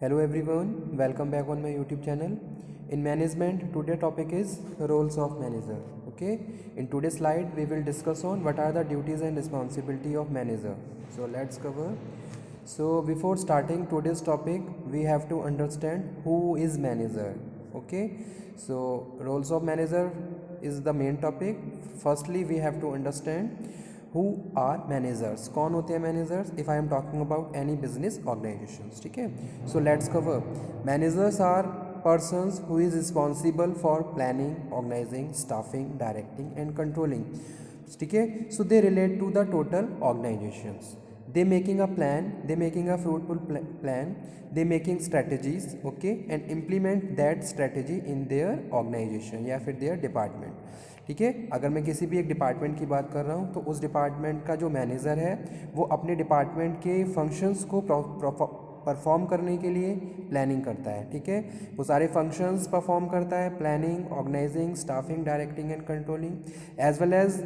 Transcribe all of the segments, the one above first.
Hello everyone, welcome back on my YouTube channel. In management, today topic is roles of manager. Okay, in today's slide we will discuss on what are the duties and responsibility of manager. So let's cover. So before starting today's topic, we have to understand who is manager. Okay, so roles of manager is the main topic. Firstly, we have to understand who are managers, कौन होते हैं managers if I am talking about any business organisations. ठीक है, so let's cover. Managers are persons who is responsible for planning, organizing, staffing, directing and controlling. ठीक है, so they relate to the total organizations. They making a plan, they making a fruitful plan, they making strategies, okay, and implement that strategy in their organization या फिर their department. ठीक है, अगर मैं किसी भी एक डिपार्टमेंट की बात कर रहा हूँ तो उस डिपार्टमेंट का जो मैनेजर है वो अपने डिपार्टमेंट के फंक्शंस को परफॉर्म करने के लिए प्लानिंग करता है. ठीक है, वो सारे फंक्शंस परफॉर्म करता है, planning, organising, staffing, directing and controlling, as well as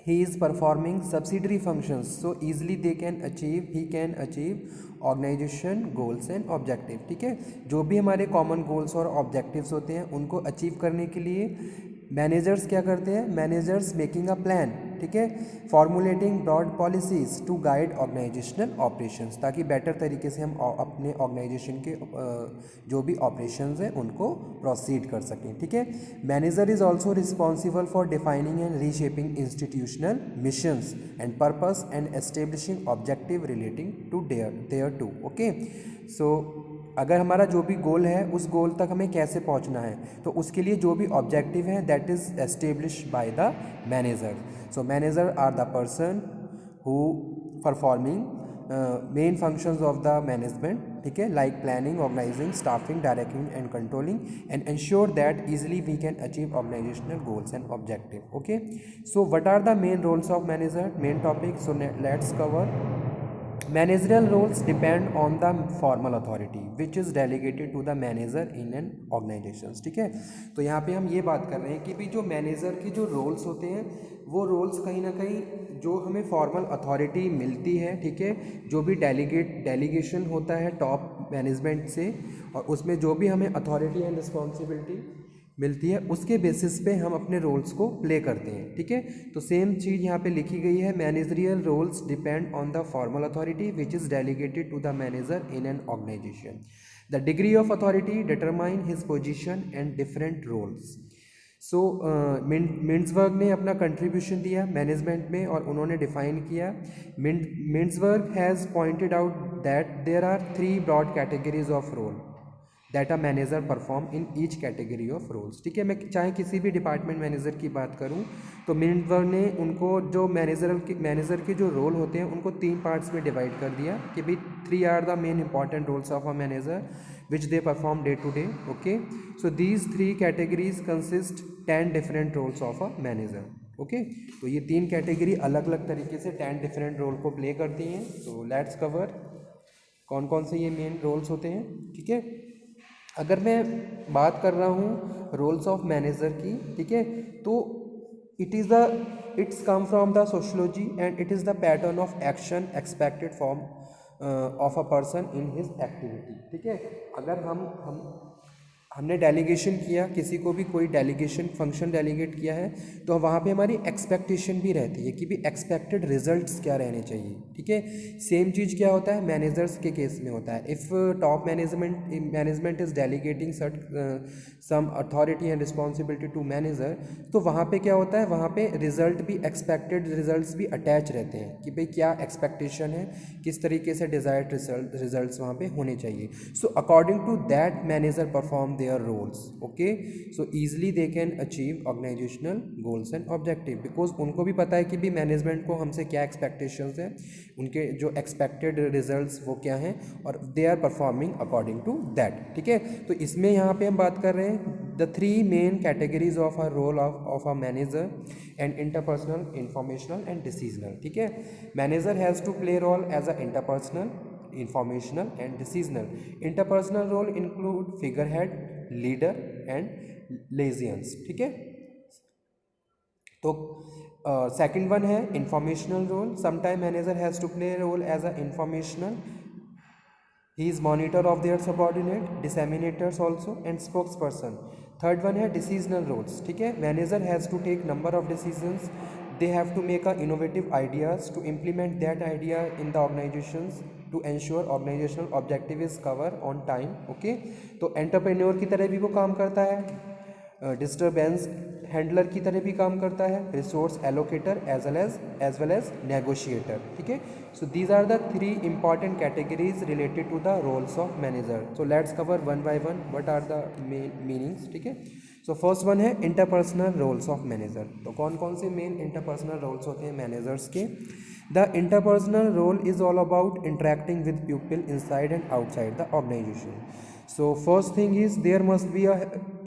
he is performing subsidiary functions so easily he can achieve organisation goals and objective. ठीक है, जो भी हमारे कॉमन गोल्स और ऑब्जेक्टिव्स होते हैं उनको अचीव करने के लिए मैनेजर्स क्या करते हैं, मैनेजर्स मेकिंग अ प्लान. ठीक है, formulating broad policies to guide organisational operations, ताकि बेटर तरीके से हम अपने ऑर्गेनाइजेशन के जो भी ऑपरेशंस हैं उनको प्रोसीड कर सकें. ठीक है, manager is also responsible for defining and reshaping institutional missions and purpose and establishing objective relating to there too. Okay, so अगर हमारा जो भी गोल है उस गोल तक हमें कैसे पहुंचना है तो उसके लिए जो भी ऑब्जेक्टिव है that is establish by the manager. So manager are the person who performing main functions of the management. ठीक है, like planning, organising, staffing, directing and controlling and ensure that easily we can achieve organisational goals and objective. Okay, so what are the main roles of manager, main topic. So let's cover. Managerial roles depend on the formal authority which is delegated to the manager in an organization. ठीक है, तो यहाँ पे हम ये बात कर रहे हैं कि भी जो मैनेजर की जो रोल्स होते हैं वो रोल्स कहीं ना कहीं जो हमें फॉर्मल अथॉरिटी मिलती है. ठीक है, जो भी डेलीगेशन होता है टॉप मैनेजमेंट से और उसमें जो भी हमें अथॉरिटी एंड रिस्पॉन्सिबिलिटी मिलती है उसके बेसिस पे हम अपने रोल्स को प्ले करते हैं. ठीक है, तो सेम चीज़ यहाँ पे लिखी गई है. Managerial roles depend on the formal authority which is delegated to the manager in an organisation. The degree of authority determine his position and different roles. So Mintzberg ने अपना कंट्रीब्यूशन दिया मैनेजमेंट में और उन्होंने डिफाइन किया. Mintzberg has pointed out that there are 3 broad categories of role that a manager perform in each category of roles. ठीक है, मैं चाहे किसी भी डिपार्टमेंट मैनेजर की बात करूं तो मिंटबर्ग ने उनको जो मैनेजर के जो रोल होते हैं उनको 3 पार्ट्स में डिवाइड कर दिया कि भाई 3 are the main important roles of a manager which they perform day to day. Okay, so these 3 categories consist 10 different roles of a manager. Okay, तो ये 3 कैटेगरी अलग अलग तरीके से 10 डिफरेंट रोल को प्ले करती हैं. तो लेट्स कवर कौन कौन से ये मेन रोल्स होते हैं. ठीक है, अगर मैं बात कर रहा हूँ रोल्स ऑफ मैनेजर की, ठीक है, तो it's come from the sociology and it is the pattern of action expected from of a person in his activity. ठीक है, अगर हमने डेलीगेशन किया, किसी को भी कोई डेलीगेशन फंक्शन डेलीगेट किया है तो वहाँ पे हमारी एक्सपेक्टेशन भी रहती है कि भी एक्सपेक्टेड रिजल्ट्स क्या रहने चाहिए. ठीक है, सेम चीज़ क्या होता है मैनेजर्स के केस में होता है. If top management is delegating some authority and responsibility to manager, तो वहाँ पे क्या होता है, वहाँ पे रिजल्ट भी एक्सपेक्टेड रिजल्ट्स भी अटैच रहते हैं कि भाई क्या एक्सपेक्टेशन है, किस तरीके से डिज़ायर्ड रिजल्ट्स वहाँ पे होने चाहिए. So according to that manager perform their roles. Okay, so easily they can achieve organizational goals and objective because उनको भी पता है कि भी मैनेजमेंट को हमसे क्या एक्सपेक्टेशंस है, उनके जो एक्सपेक्टेड रिजल्ट्स वो क्या हैं और they are performing according to that. ठीक है, तो इसमें यहाँ पे हम बात कर रहे हैं the 3 main categories of a role of a manager and interpersonal, informational and decisional. ठीक है, manager has to play role as a interpersonal, informational and decisional. Interpersonal role include figurehead, leader and liaisons. ठीक है, तो second one है informational role. Sometime manager has to play role as a informational he is monitor of their subordinate, disseminators also and spokesperson. Third one है decisional roles, ठीक है। Manager has to take number of decisions, they have to make a innovative ideas to implement that idea in the organizations to ensure organizational objective is cover on time, okay। तो entrepreneur की तरह भी वो काम करता है, disturbance handler की तरह भी काम करता है, resource allocator as well as negotiator, ठीक है। So these are the three important categories related to the roles of manager. So let's cover one by one what are the main meanings, ठीक है। सो फर्स्ट वन है interpersonal roles of manager. तो कौन कौन से main interpersonal roles होते हैं managers के? The interpersonal role is all about interacting with people inside and outside the organisation. So first thing is there must be a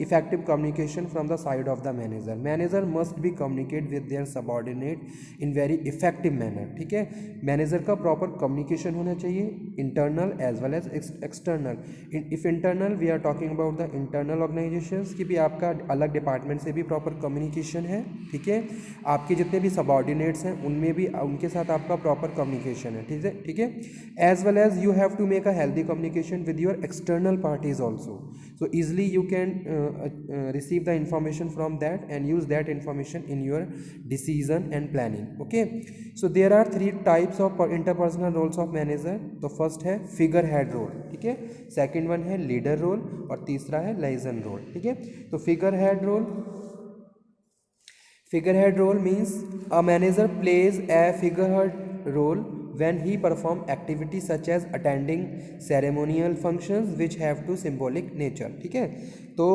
effective communication from the side of the manager. Manager must be communicate with their subordinate in very effective manner, ठीक है। Manager का proper communication होना चाहिए, internal as well as external. If internal we are talking about the internal organisations की भी आपका अलग department से भी प्रॉपर कम्युनिकेशन है, ठीक है। आपके जितने भी सबऑर्डिनेट्स हैं उनमें भी उनके साथ आपका प्रॉपर कम्युनिकेशन है, ठीक है। As well as you have to make a healthy communication with your external parties also, so easily you can receive the information from that and use that information in your decision and planning, okay। so there are three types of interpersonal roles of manager। तो first है figure head role, ठीक है। second one है leader role और तीसरा है liaison role, ठीक है। तो figurehead role means a manager plays a figurehead role when he perform activities such as attending ceremonial functions which have to symbolic nature, ठीक है। तो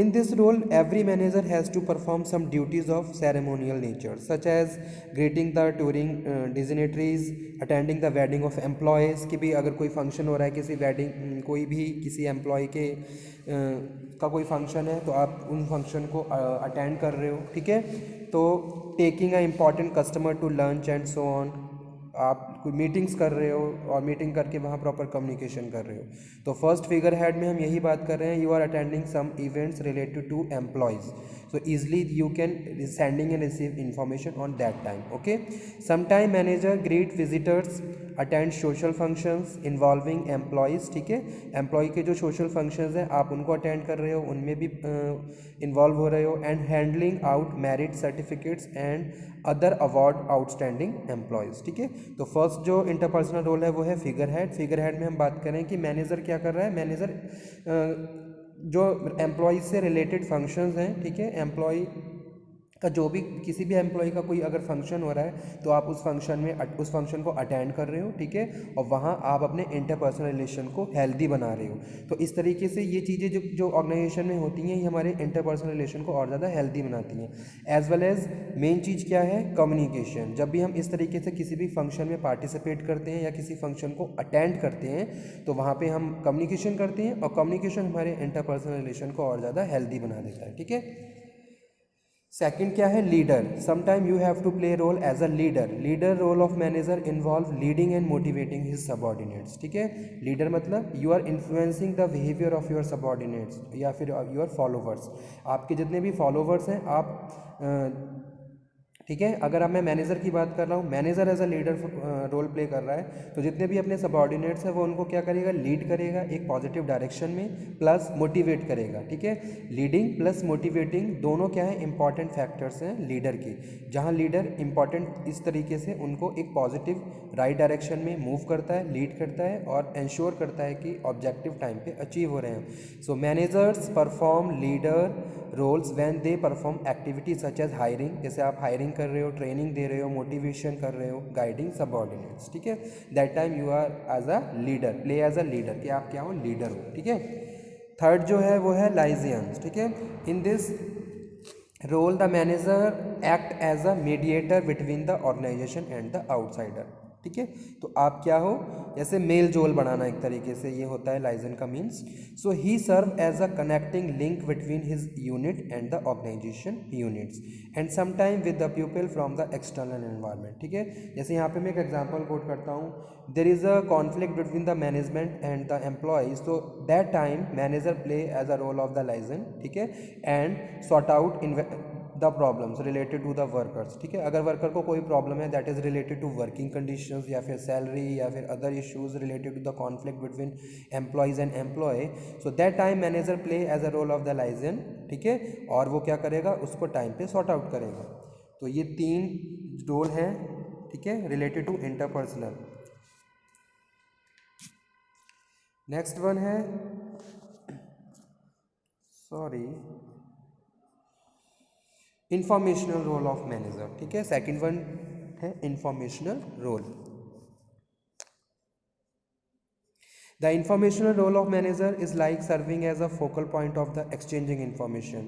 in this role every manager has to perform some duties of ceremonial nature such as greeting the touring dignitaries, attending the wedding of employees, कि भी अगर कोई function हो रहा है किसी वेडिंग, कोई भी किसी एम्प्लॉय के का कोई फंक्शन है तो आप उन फंक्शन को अटेंड कर रहे हो, ठीक है। तो taking a important customer to lunch and so on, आप कोई मीटिंग्स कर रहे हो और मीटिंग करके वहाँ प्रॉपर कम्युनिकेशन कर रहे हो। तो फर्स्ट फिगर हेड में हम यही बात कर रहे हैं, you are attending some events related to employees, so easily you can sending and receive information on that time, okay। sometime manager greet visitors, attend social functions involving employees, ठीक है। Employ के जो सोशल फंक्शंस हैं आप उनको attend कर रहे हो, उनमें भी इन्वॉल्व हो रहे हो, and handling out merit certificates and other award outstanding employees, ठीक है। तो फर्स्ट जो इंटरपर्सनल रोल है वो है फिगर हेड में हम बात करें कि मैनेजर क्या कर रहा है। मैनेजर जो एम्प्लॉय से रिलेटेड फंक्शंस हैं, ठीक है, एम्प्लॉय का जो भी किसी भी एम्प्लॉय का कोई अगर फंक्शन हो रहा है तो आप उस फंक्शन को अटेंड कर रहे हो, ठीक है, और वहाँ आप अपने इंटरपर्सनल रिलेशन को हेल्दी बना रहे हो। तो इस तरीके से ये चीज़ें जो ऑर्गेनाइजेशन में होती हैं ये हमारे इंटरपर्सनल रिलेशन को और ज़्यादा हेल्दी बनाती हैं। एज वेल एज मेन चीज़ क्या है, कम्युनिकेशन। जब भी हम इस तरीके से किसी भी फंक्शन में पार्टिसिपेट करते हैं या किसी फंक्शन को अटेंड करते हैं तो वहाँ पर हम कम्युनिकेशन करते हैं और कम्युनिकेशन हमारे इंटरपर्सनल रिलेशन को और ज़्यादा हेल्दी बना देता है, ठीक है। सेकंड क्या है, leader. Sometime you have to play role as a leader role of manager involve leading and motivating his subordinates, ठीक है। लीडर मतलब you are influencing the behaviour of your subordinates या फिर योर फॉलोवर्स, आपके जितने भी फॉलोवर्स हैं आप ठीक है। अगर अब मैं मैनेजर की बात कर रहा हूँ, manager as a leader role play कर रहा है तो जितने भी अपने सबऑर्डिनेट्स हैं वो उनको क्या करेगा, लीड करेगा एक पॉजिटिव डायरेक्शन में, प्लस मोटिवेट करेगा, ठीक है। लीडिंग प्लस मोटिवेटिंग दोनों क्या है, इंपॉर्टेंट फैक्टर्स हैं लीडर की, जहाँ लीडर इंपॉर्टेंट इस तरीके से उनको एक पॉजिटिव राइट डायरेक्शन में मूव करता है, लीड करता है और इंश्योर करता है कि ऑब्जेक्टिव टाइम पे अचीव हो रहे हैं। So managers perform leader roles when they perform activity such as hiring, जैसे आप हायरिंग कर रहे हो, ट्रेनिंग दे रहे हो, मोटिवेशन कर रहे हो, गाइडिंग सबऑर्डिनेट्स, ठीक है। That time you are as a leader, play as a leader, कि आप क्या हो, लीडर हो, ठीक है। थर्ड जो है वो है लाइजियंस, ठीक है। In this role the manager act as a mediator between the organisation and the outsider, ठीक है। तो आप क्या हो, जैसे मेल जोल बनाना एक तरीके से ये होता है लाइजन का means. So he serve as a connecting link between his unit and the organisation units and sometime with the people from the external environment, ठीक है। जैसे यहाँ पे मैं एक एग्जांपल कोट करता हूँ, there is a conflict between the management and the employees, so that time manager play as a role of the liaison, ठीक है, and sort out the problems related to the workers, ठीक है। अगर worker को कोई problem है that is related to working conditions या फिर सैलरी या फिर other issues related to the conflict between employees and employ, so that time manager play as a role of the liaison, ठीक है, और वो क्या करेगा, उसको टाइम पे सॉर्ट आउट करेगा। तो ये 3 रोल हैं, ठीक है, related to interpersonal. Next one है, sorry, informational role of manager, ठीक है। सेकंड वन है informational role. The informational role of manager is like serving as a focal point of the exchanging information.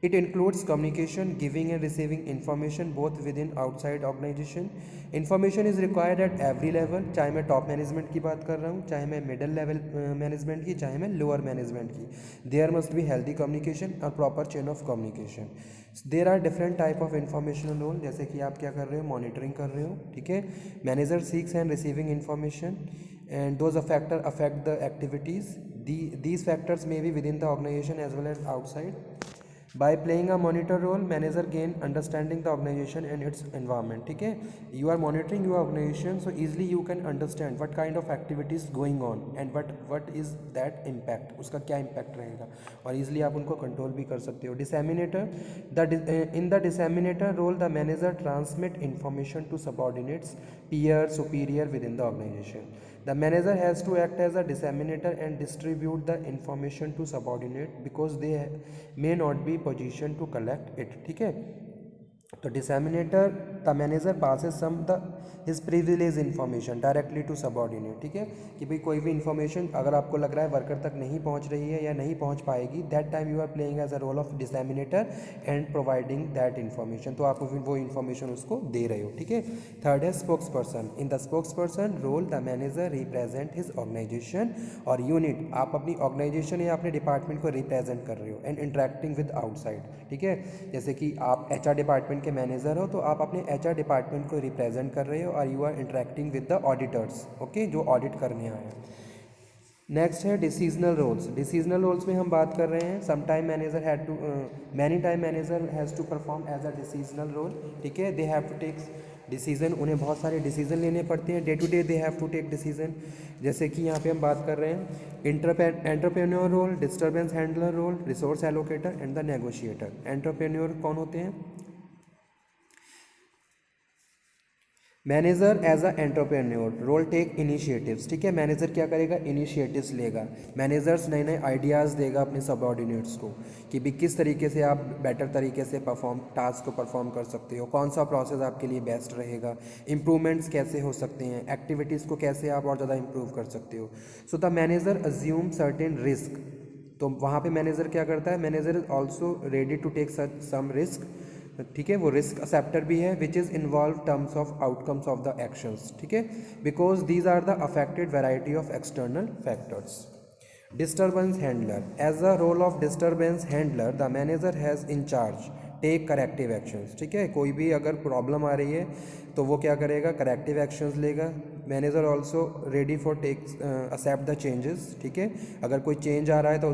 It includes communication, giving and receiving information both within outside organization. Information is required at every level, चाहे मैं top management की बात कर रहा हूँ, चाहे मैं middle level management की, चाहे मैं लोअर मैनेजमेंट की। There must be healthy communication और proper chain of communication. There are different type of informational role, जैसे कि आप क्या कर रहे हो, मॉनिटरिंग कर रहे हो, ठीक है। Manager seeks and receiving information and those factor affect the activities. These factors may be within the organization as well as outside. By playing a monitor role, manager gain understanding the organization and its environment, ठीक है। You are monitoring your organization, so easily you can understand what kind of activities going on and what is that impact, उसका क्या impact रहेगा, और easily आप उनको control भी कर सकते हो। Disseminator, in the disseminator role, the manager transmit information to subordinates, peer, superior within the organization. The manager has to act as a disseminator and distribute the information to subordinate because they may not be positioned to collect it, ठीक है। तो disseminator, the manager passes some the his privileged information directly to subordinate, ठीक है, कि भाई कोई भी information अगर आपको लग रहा है वर्कर तक नहीं पहुंच रही है या नहीं पहुंच पाएगी, that time you are playing as a role of disseminator and providing that information, तो आप वो इन्फॉर्मेशन उसको दे रहे हो, ठीक है। थर्ड है spokesperson. In the spokesperson role the manager represent his organisation और यूनिट, आप अपनी ऑर्गेनाइजेशन या अपने डिपार्टमेंट को रिप्रेजेंट कर रहे हो एंड इंटरेक्टिंग विद आउटसाइड, ठीक है। जैसे कि आप HR डिपार्टमेंट के मैनेजर हो तो आप अपने HR डिपार्टमेंट को रिप्रेजेंट कर रहे हो और you are interacting with the auditors, okay, जो ऑडिट करने आए हैं। नेक्स्ट है डिसीजनल रोल्स। डिसीजनल रोल्स में हम बात कर रहे हैं, some time manager had to many time manager has to perform as a decisional role, ठीक है। They have to take decision, उन्हें बहुत सारे डिसीजन लेने पड़ते हैं, day to day they have to take decision. जैसे कि यहाँ पे हम बात कर रहे हैं entrepreneur role, disturbance handler role, resource allocator and the negotiator. एंटरप्रेन्योर कौन होते हैं? Manager as a entrepreneur role take initiatives, ठीक है। मैनेजर क्या करेगा? इनिशिएटिव्स लेगा। मैनेजर्स नए नए आइडियाज़ देगा अपने सबऑर्डिनेट्स को कि भी किस तरीके से आप बेटर तरीके से टास्क को परफॉर्म कर सकते हो, कौन सा प्रोसेस आपके लिए बेस्ट रहेगा, इंप्रूवमेंट्स कैसे हो सकते हैं, एक्टिविटीज़ को कैसे आप और ज़्यादा इंप्रूव कर सकते हो। So the manager assume certain risk, तो वहाँ पे मैनेजर क्या करता है? Manager is also ready to take some risk, ठीक है, वो रिस्क एक्सेप्टर भी है, which is involve terms of outcomes of the actions, ठीक है, because these are the affected variety of external factors. Disturbance handler, as a role of disturbance handler the manager has in charge take corrective actions, ठीक है। कोई भी अगर problem आ रही है तो वो क्या करेगा? करेक्टिव एक्शंस लेगा। Manager also ready for take accept the changes, ठीक है। अगर कोई चेंज आ रहा है तो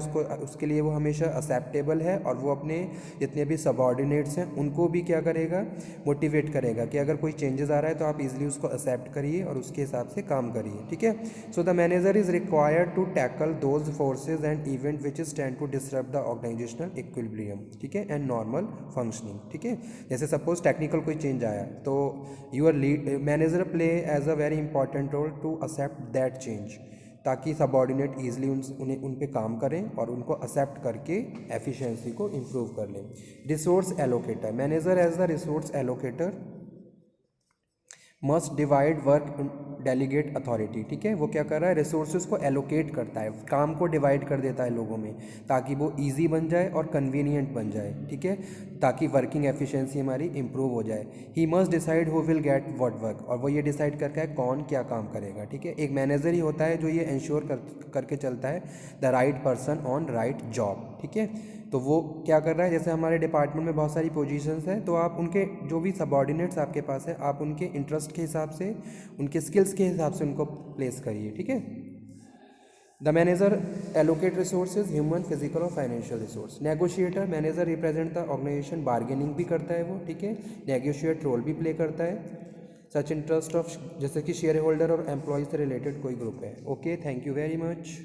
उसके लिए वो हमेशा एक्सेप्टेबल है और वो अपने जितने भी सबऑर्डिनेट्स हैं उनको भी क्या करेगा? मोटिवेट करेगा कि अगर कोई चेंजेस आ रहा है तो आप इजीली उसको एक्सेप्ट करिए और उसके हिसाब से काम करिए, ठीक है। So the manager is required to tackle those forces and event which is tend to disturb the organisational equilibrium, ठीक है, एंड नॉर्मल फंक्शनिंग, ठीक है। जैसे सपोज टेक्निकल कोई चेंज आया तो your manager play as a very important role to accept that change, ताकि subordinate easily उन पे काम करें और उनको एक्सेप्ट करके एफिशिएंसी को इम्प्रूव कर लें। Resource allocator, manager as the resource allocator must divide work delegate authority, ठीक है। वो क्या कर रहा है? रिसोर्सेज को एलोकेट करता है, काम को डिवाइड कर देता है लोगों में ताकि वो इजी बन जाए और कन्वीनियंट बन जाए, ठीक है, ताकि वर्किंग एफिशिएंसी हमारी इंप्रूव हो जाए। He must decide who will get what work, और वो ये डिसाइड करता है कौन क्या काम करेगा, ठीक है। एक मैनेजर ही होता है जो ये इंश्योर करके चलता है the right person on right job, ठीक है। तो वो क्या कर रहा है? जैसे हमारे डिपार्टमेंट में बहुत सारी पोजीशंस हैं, तो आप उनके जो भी सबऑर्डिनेट्स आपके पास है आप उनके इंटरेस्ट के हिसाब से, उनके स्किल्स के हिसाब से उनको प्लेस करिए, ठीक है। The manager allocate resources, human, physical और financial resource. Negotiator, manager represent the organization, bargaining भी करता है वो, ठीक है, नेगोशिएट रोल भी प्ले करता है। सच इंटरेस्ट ऑफ, जैसे कि शेयर होल्डर और एम्प्लॉय से रिलेटेड कोई ग्रुप है। Okay, thank you very much.